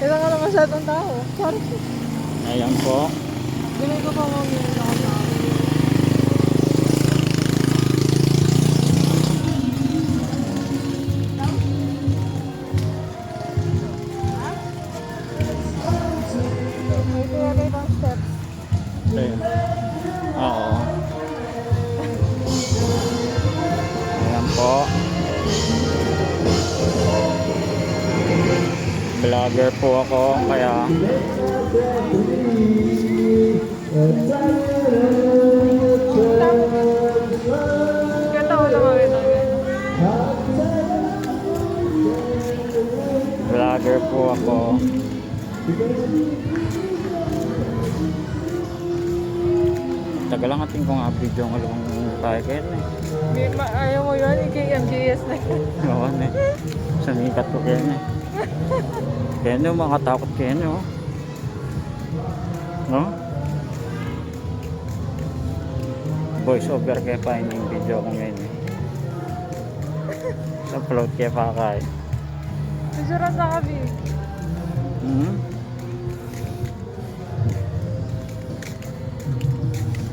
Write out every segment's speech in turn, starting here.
Kaya nga lang masyadong tao. Sorry. Ayan po. Bilay ko pa mamili ako na. May pinagay pang steps. Ayan. Oo. Ayan po. Vlogger po ako, kaya Ganda ko na makita. vlogger po ako. Tagal lang ating kung video ng alawang tayo kayo eh. Ayaw mo yun, IKMJS na yun. Oo na eh. Sumikat ko kayo eh. Kaya nyo, makatakot kayo nyo. No? Voice over kaya pa yung video ko ngayon eh. Upload kaya pa kayo. Susurat na kami.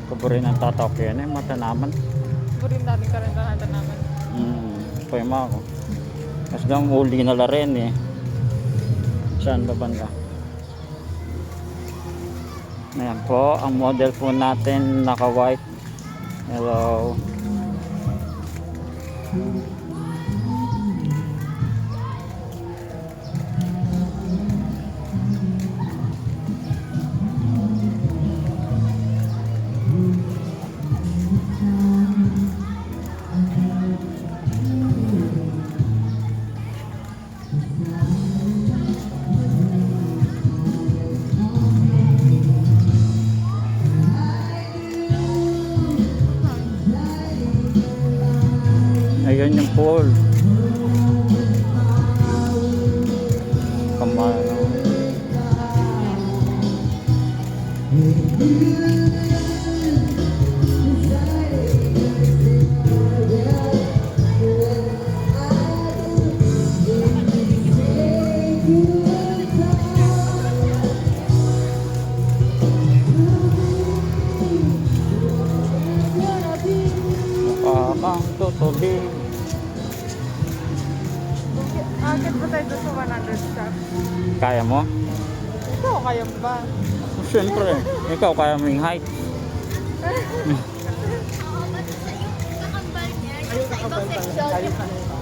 Kaburin ang tatak ko yan eh, matanaman. Burin natin ka rin naman. Pwema ako. Mas gang uli na la rin eh. Saan ba banda? Ayan po, ang model po natin naka white. Hello. Ayun yung pool. Kamano. Mukha kang tutubi. Agad ba tayo doon sa 100 steps? Kaya mo? Ito, kaya mo ba? Siyempre, ikaw kaya mo yung height.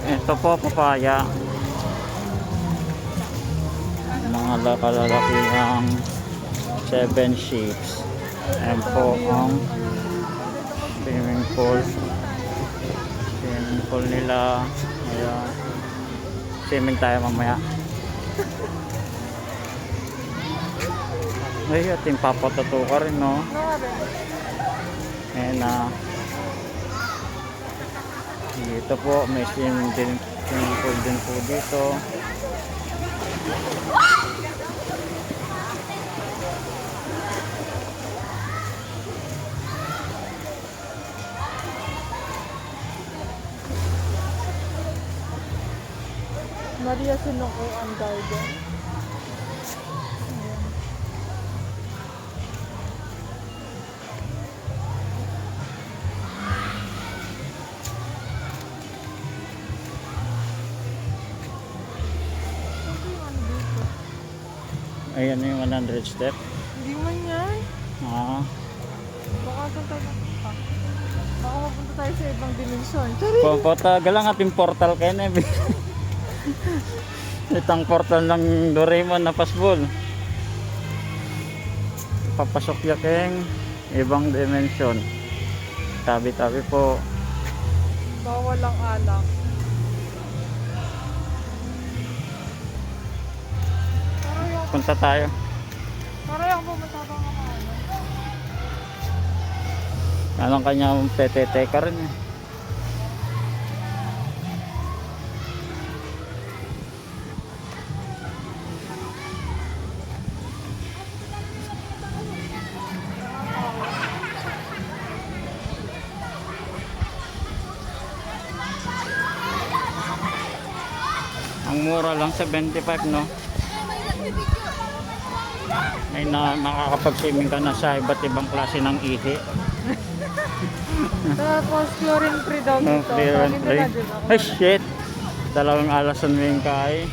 Ito po, papaya. Mga kalalaki ang 7 sheets. Ayan po ang swimming pool. Swimming pool nila. Ayan. Swimming tayo mamaya. Ay, ating papatato ka rin, no? Ayan na. Dito po, may swimming pool din po dito. Maria Sinukuan Garden. Ayan yung 100 step. Hindi man yan. Ah, Baka saan tayo napunta? Baka mapunta tayo sa ibang dimensyon. papatagal lang ating portal kayo na. Itang portal ng Doraemon na pasbol. Papasok yakeng ibang dimension. Tabi-tabi po. Bawal ang alak. Punta tayo. Parang po matabang ako ano. Anong kanya PTT ka rin eh. Ang mura lang 75, no? Ay nakakapag-swimming ka na sa iba't ibang klase ng ihi. Tapos chlorine free daw No, dito. clear Sabi and nila, free. di ba? Ay shit! Dalawang alasan mo yung kay.